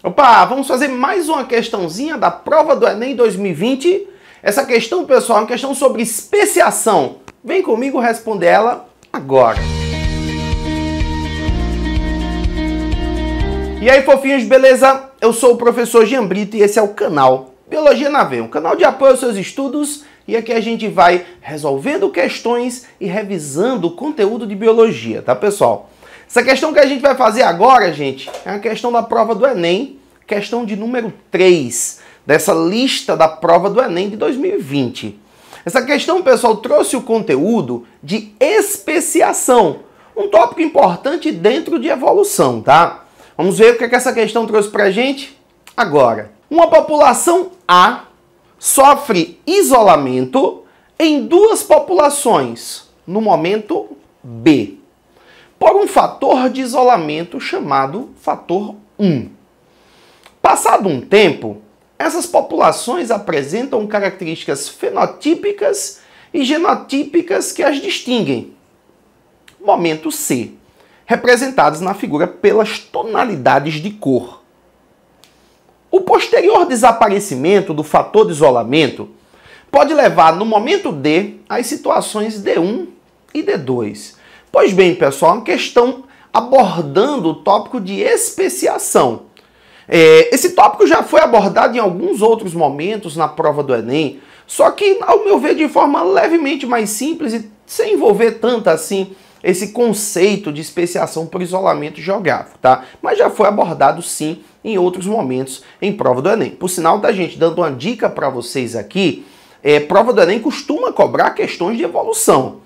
Opa, vamos fazer mais uma questãozinha da prova do Enem 2020. Essa questão, pessoal, é uma questão sobre especiação. Vem comigo responder ela agora. E aí, fofinhos, beleza? Eu sou o professor Jean Brito e esse é o canal Biologia na Veia, um canal de apoio aos seus estudos. E aqui a gente vai resolvendo questões e revisando o conteúdo de biologia, tá, pessoal? Essa questão que a gente vai fazer agora, gente, é uma questão da prova do Enem, questão de número 3, dessa lista da prova do Enem de 2020. Essa questão, pessoal, trouxe o conteúdo de especiação, um tópico importante dentro de evolução, tá? Vamos ver o que essa questão trouxe pra gente agora. Uma população A sofre isolamento em duas populações no momento B, por um fator de isolamento chamado fator 1. Passado um tempo, essas populações apresentam características fenotípicas e genotípicas que as distinguem. Momento C, representados na figura pelas tonalidades de cor. O posterior desaparecimento do fator de isolamento pode levar, no momento D, às situações D1 e D2. Pois bem, pessoal, uma questão abordando o tópico de especiação. Esse tópico já foi abordado em alguns outros momentos na prova do Enem, só que, ao meu ver, de forma levemente mais simples e sem envolver tanto assim esse conceito de especiação por isolamento geográfico, tá? Mas já foi abordado sim em outros momentos em prova do Enem. Por sinal, da gente dando uma dica para vocês aqui, prova do Enem costuma cobrar questões de evolução.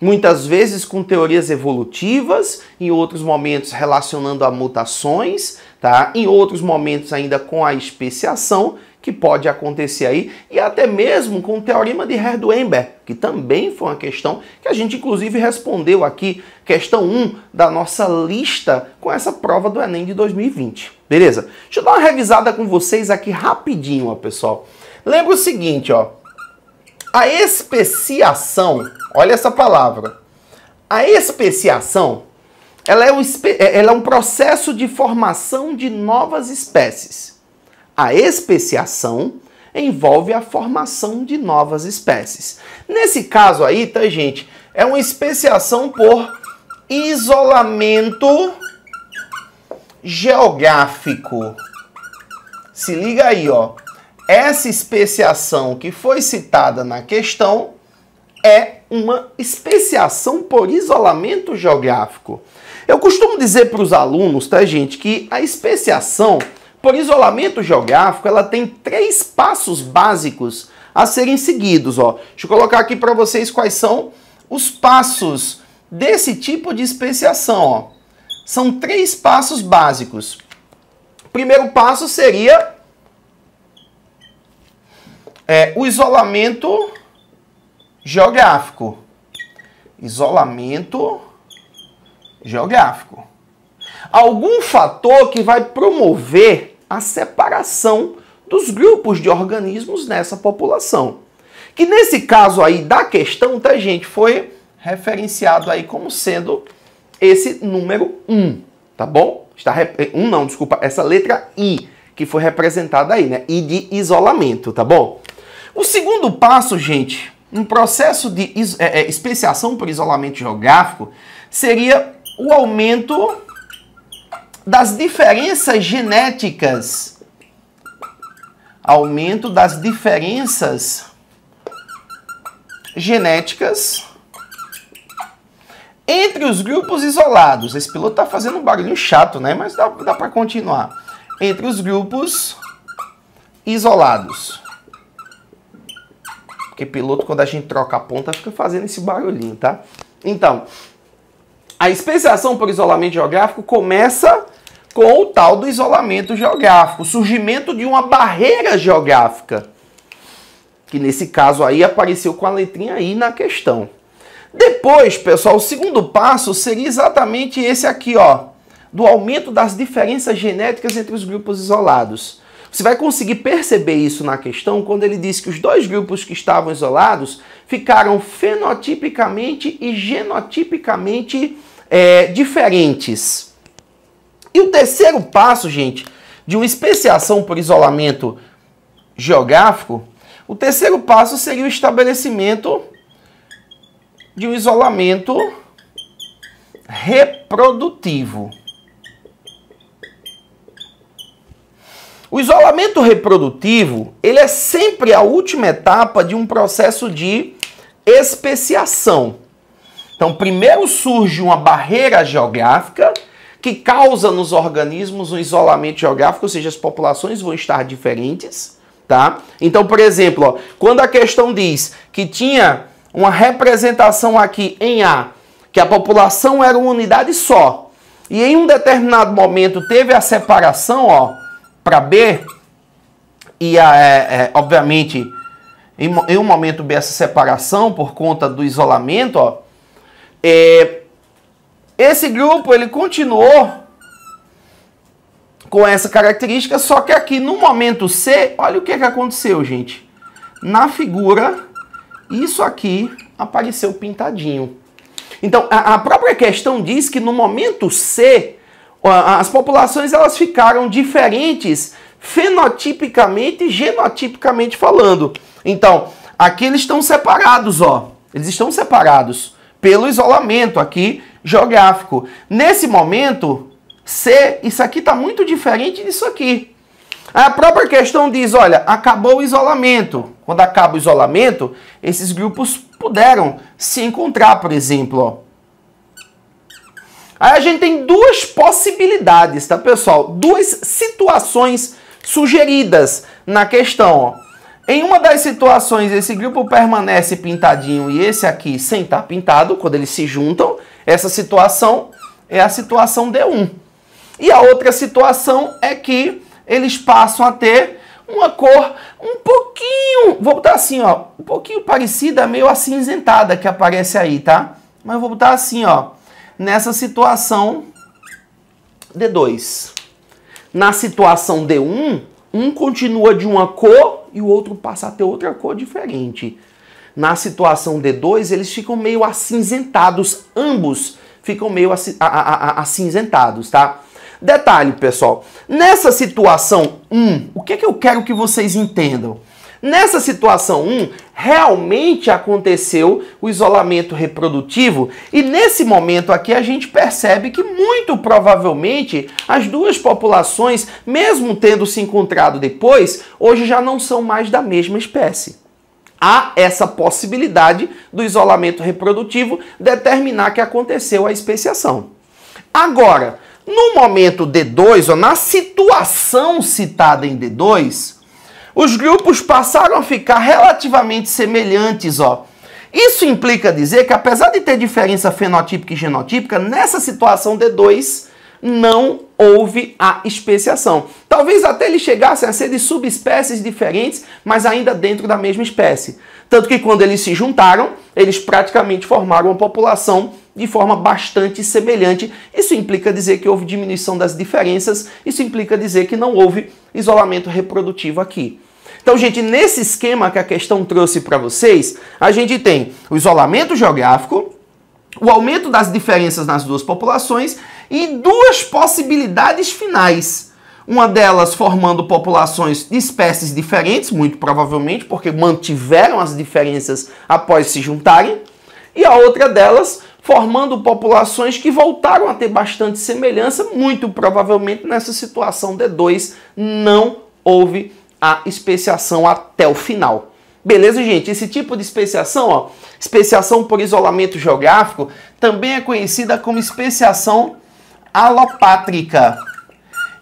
Muitas vezes com teorias evolutivas, em outros momentos relacionando a mutações, tá? Em outros momentos ainda com a especiação, que pode acontecer aí, e até mesmo com o teorema de Herd-Weinberg, que também foi uma questão que a gente inclusive respondeu aqui, questão 1 da nossa lista com essa prova do Enem de 2020. Beleza? Deixa eu dar uma revisada com vocês aqui rapidinho, ó, pessoal. Lembra o seguinte, ó. A especiação, olha essa palavra. A especiação, ela é um processo de formação de novas espécies. A especiação envolve a formação de novas espécies. Nesse caso aí, tá, gente? É uma especiação por isolamento geográfico. Se liga aí, ó. Essa especiação que foi citada na questão é uma especiação por isolamento geográfico. Eu costumo dizer para os alunos, tá, gente, que a especiação por isolamento geográfico, ela tem 3 passos básicos a serem seguidos, ó. Deixa eu colocar aqui para vocês quais são os passos desse tipo de especiação, ó. São 3 passos básicos. O primeiro passo seria o isolamento geográfico. Isolamento geográfico. Algum fator que vai promover a separação dos grupos de organismos nessa população. Que nesse caso aí da questão, tá, gente, foi referenciado aí como sendo esse número 1, tá bom? Essa letra I, que foi representada aí, né? I de isolamento, tá bom? O segundo passo, gente, um processo de especiação por isolamento geográfico, seria o aumento das diferenças genéticas. Aumento das diferenças genéticas entre os grupos isolados. Esse piloto tá fazendo um barulhinho chato, né? Mas dá para continuar. Entre os grupos isolados. Porque piloto, quando a gente troca a ponta, fica fazendo esse barulhinho, tá? Então, a especiação por isolamento geográfico começa com o tal do isolamento geográfico, o surgimento de uma barreira geográfica, que nesse caso aí apareceu com a letrinha I na questão. Depois, pessoal, o segundo passo seria exatamente esse aqui, ó, do aumento das diferenças genéticas entre os grupos isolados. Você vai conseguir perceber isso na questão quando ele diz que os dois grupos que estavam isolados ficaram fenotipicamente e genotipicamente diferentes. E o terceiro passo, gente, de uma especiação por isolamento geográfico, o terceiro passo seria o estabelecimento de um isolamento reprodutivo. O isolamento reprodutivo, ele é sempre a última etapa de um processo de especiação. Então, primeiro surge uma barreira geográfica que causa nos organismos um isolamento geográfico, ou seja, as populações vão estar diferentes, tá? Então, por exemplo, ó, quando a questão diz que tinha uma representação aqui em A, que a população era uma unidade só, e em um determinado momento teve a separação, ó, para B, e obviamente, em um momento B, essa separação por conta do isolamento, ó, esse grupo ele continuou com essa característica, só que aqui no momento C, olha o que aconteceu, gente. Na figura, isso aqui apareceu pintadinho. Então, a própria questão diz que no momento C, as populações elas ficaram diferentes fenotipicamente e genotipicamente falando. Então, aqui eles estão separados, ó. Eles estão separados pelo isolamento aqui geográfico. Nesse momento, C, isso aqui está muito diferente disso aqui. A própria questão diz, olha, acabou o isolamento. Quando acaba o isolamento, esses grupos puderam se encontrar, por exemplo, ó. Aí a gente tem duas possibilidades, tá, pessoal? Duas situações sugeridas na questão, ó. Em uma das situações, esse grupo permanece pintadinho e esse aqui sem estar pintado, quando eles se juntam. Essa situação é a situação D1. E a outra situação é que eles passam a ter uma cor um pouquinho, vou botar assim, ó, um pouquinho parecida, meio acinzentada que aparece aí, tá? Mas eu vou botar assim, ó, nessa situação D2. Na situação D1, um continua de uma cor e o outro passa a ter outra cor diferente. Na situação D2, eles ficam meio acinzentados, ambos ficam meio acinzentados, tá? Detalhe, pessoal, nessa situação 1, o que eu quero que vocês entendam? Nessa situação 1, realmente aconteceu o isolamento reprodutivo e nesse momento aqui a gente percebe que muito provavelmente as duas populações, mesmo tendo se encontrado depois, hoje já não são mais da mesma espécie. Há essa possibilidade do isolamento reprodutivo determinar que aconteceu a especiação. Agora, no momento D2, ou na situação citada em D2, os grupos passaram a ficar relativamente semelhantes, ó. Isso implica dizer que, apesar de ter diferença fenotípica e genotípica, nessa situação D2 não houve a especiação. Talvez até eles chegassem a ser de subespécies diferentes, mas ainda dentro da mesma espécie. Tanto que quando eles se juntaram, eles praticamente formaram uma população de forma bastante semelhante. Isso implica dizer que houve diminuição das diferenças, isso implica dizer que não houve isolamento reprodutivo aqui. Então, gente, nesse esquema que a questão trouxe para vocês, a gente tem o isolamento geográfico, o aumento das diferenças nas duas populações e duas possibilidades finais. Uma delas formando populações de espécies diferentes, muito provavelmente, porque mantiveram as diferenças após se juntarem, e a outra delas formando populações que voltaram a ter bastante semelhança, muito provavelmente nessa situação D2 não houve a especiação até o final. Beleza, gente? Esse tipo de especiação, ó, especiação por isolamento geográfico, também é conhecida como especiação alopátrica.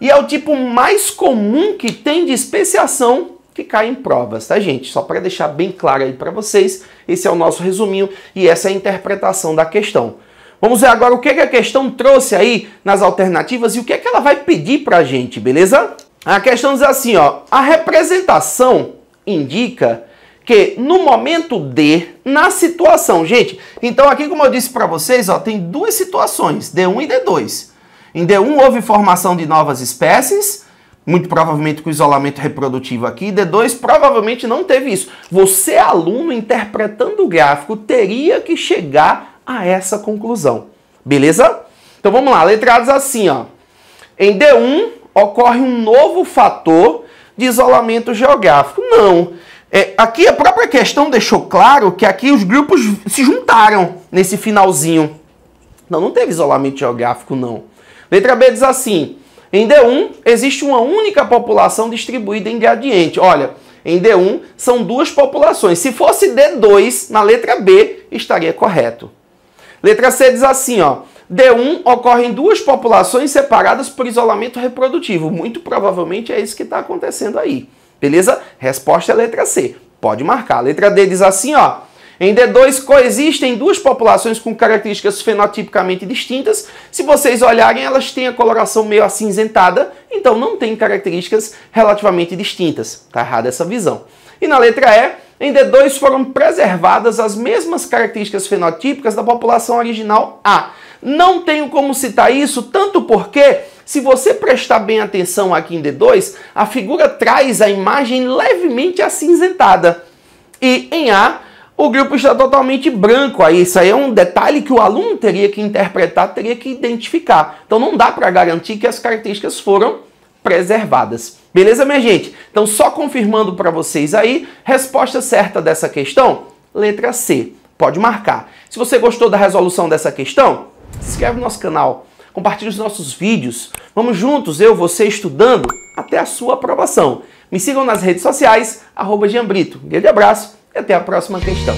E é o tipo mais comum que tem de especiação que cai em provas, tá, gente? Só para deixar bem claro aí para vocês, esse é o nosso resuminho e essa é a interpretação da questão. Vamos ver agora o que a questão trouxe aí nas alternativas e o que ela vai pedir para a gente, beleza? A questão diz assim, ó, a representação indica que no momento D, na situação, gente, então aqui como eu disse para vocês, ó, tem duas situações, D1 e D2. Em D1 houve formação de novas espécies, muito provavelmente com isolamento reprodutivo aqui. D2 provavelmente não teve isso. Você, aluno, interpretando o gráfico, teria que chegar a essa conclusão. Beleza? Então vamos lá, letra A diz assim, ó. Em D1 ocorre um novo fator de isolamento geográfico. Não. Aqui a própria questão deixou claro que aqui os grupos se juntaram nesse finalzinho. Não teve isolamento geográfico, não. Letra B diz assim, em D1 existe uma única população distribuída em gradiente. Olha, em D1 são duas populações. Se fosse D2, na letra B, estaria correto. Letra C diz assim, ó, D1 ocorrem duas populações separadas por isolamento reprodutivo. Muito provavelmente é isso que está acontecendo aí. Beleza? Resposta é a letra C. Pode marcar. Letra D diz assim, ó, em D2 coexistem duas populações com características fenotipicamente distintas. Se vocês olharem, elas têm a coloração meio acinzentada, então não tem características relativamente distintas. Está errada essa visão. E na letra E, em D2 foram preservadas as mesmas características fenotípicas da população original A. Não tenho como citar isso, tanto porque, se você prestar bem atenção aqui em D2, a figura traz a imagem levemente acinzentada. E em A, o grupo está totalmente branco. Aí, isso aí é um detalhe que o aluno teria que interpretar, teria que identificar. Então não dá para garantir que as características foram preservadas. Beleza, minha gente? Então, só confirmando para vocês aí, resposta certa dessa questão, letra C. Pode marcar. Se você gostou da resolução dessa questão, se inscreve no nosso canal, compartilhe os nossos vídeos. Vamos juntos, eu, você, estudando até a sua aprovação. Me sigam nas redes sociais, @Jean Brito. Um grande abraço e até a próxima questão.